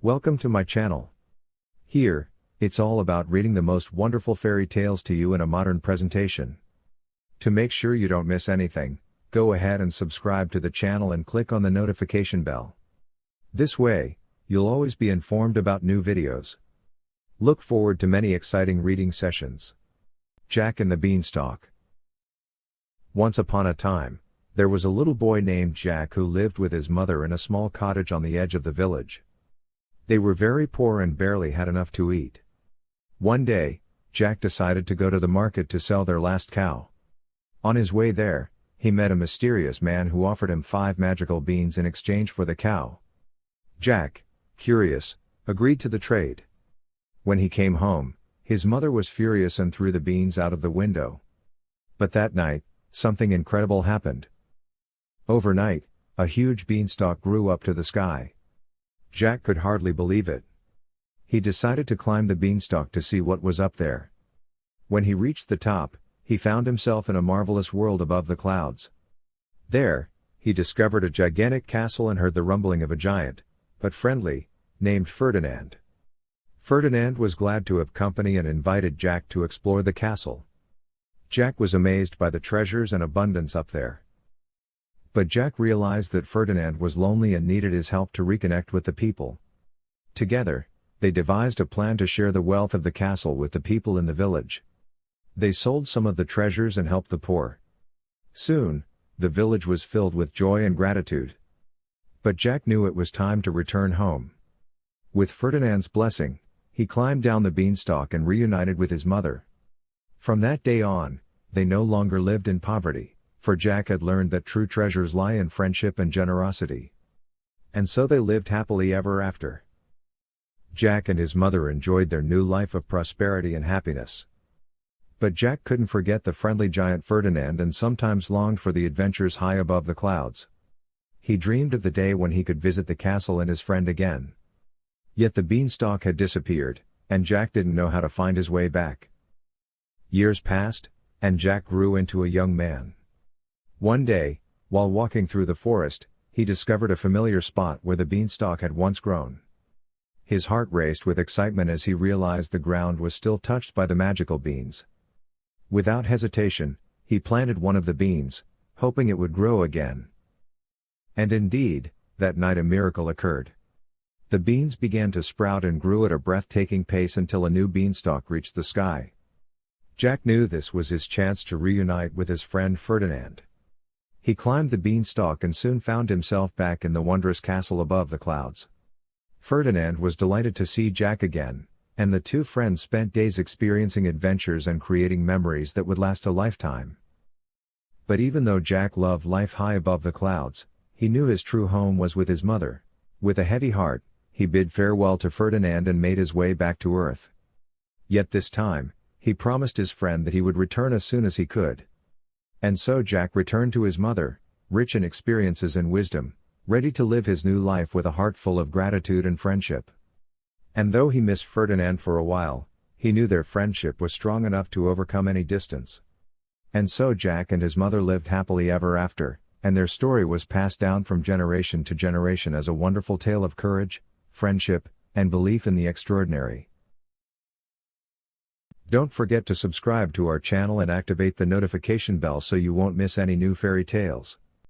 Welcome to my channel. Here, it's all about reading the most wonderful fairy tales to you in a modern presentation. To make sure you don't miss anything, go ahead and subscribe to the channel and click on the notification bell. This way, you'll always be informed about new videos. Look forward to many exciting reading sessions. Jack and the Beanstalk. Once upon a time, there was a little boy named Jack who lived with his mother in a small cottage on the edge of the village. They were very poor and barely had enough to eat. One day, Jack decided to go to the market to sell their last cow. On his way there, he met a mysterious man who offered him 5 magical beans in exchange for the cow. Jack, curious, agreed to the trade. When he came home, his mother was furious and threw the beans out of the window. But that night, something incredible happened. Overnight, a huge beanstalk grew up to the sky. Jack could hardly believe it. He decided to climb the beanstalk to see what was up there. When he reached the top, he found himself in a marvelous world above the clouds. There, he discovered a gigantic castle and heard the rumbling of a giant, but friendly, named Ferdinand. Ferdinand was glad to have company and invited Jack to explore the castle. Jack was amazed by the treasures and abundance up there. But Jack realized that Ferdinand was lonely and needed his help to reconnect with the people. Together, they devised a plan to share the wealth of the castle with the people in the village. They sold some of the treasures and helped the poor. Soon, the village was filled with joy and gratitude. But Jack knew it was time to return home. With Ferdinand's blessing, he climbed down the beanstalk and reunited with his mother. From that day on, they no longer lived in poverty, for Jack had learned that true treasures lie in friendship and generosity. And so they lived happily ever after. Jack and his mother enjoyed their new life of prosperity and happiness. But Jack couldn't forget the friendly giant Ferdinand and sometimes longed for the adventures high above the clouds. He dreamed of the day when he could visit the castle and his friend again. Yet the beanstalk had disappeared, and Jack didn't know how to find his way back. Years passed, and Jack grew into a young man. One day, while walking through the forest, he discovered a familiar spot where the beanstalk had once grown. His heart raced with excitement as he realized the ground was still touched by the magical beans. Without hesitation, he planted one of the beans, hoping it would grow again. And indeed, that night a miracle occurred. The beans began to sprout and grew at a breathtaking pace until a new beanstalk reached the sky. Jack knew this was his chance to reunite with his friend Ferdinand. He climbed the beanstalk and soon found himself back in the wondrous castle above the clouds. Ferdinand was delighted to see Jack again, and the two friends spent days experiencing adventures and creating memories that would last a lifetime. But even though Jack loved life high above the clouds, he knew his true home was with his mother. With a heavy heart, he bid farewell to Ferdinand and made his way back to Earth. Yet this time, he promised his friend that he would return as soon as he could. And so Jack returned to his mother, rich in experiences and wisdom, ready to live his new life with a heart full of gratitude and friendship. And though he missed Ferdinand for a while, he knew their friendship was strong enough to overcome any distance. And so Jack and his mother lived happily ever after, and their story was passed down from generation to generation as a wonderful tale of courage, friendship, and belief in the extraordinary. Don't forget to subscribe to our channel and activate the notification bell so you won't miss any new fairy tales.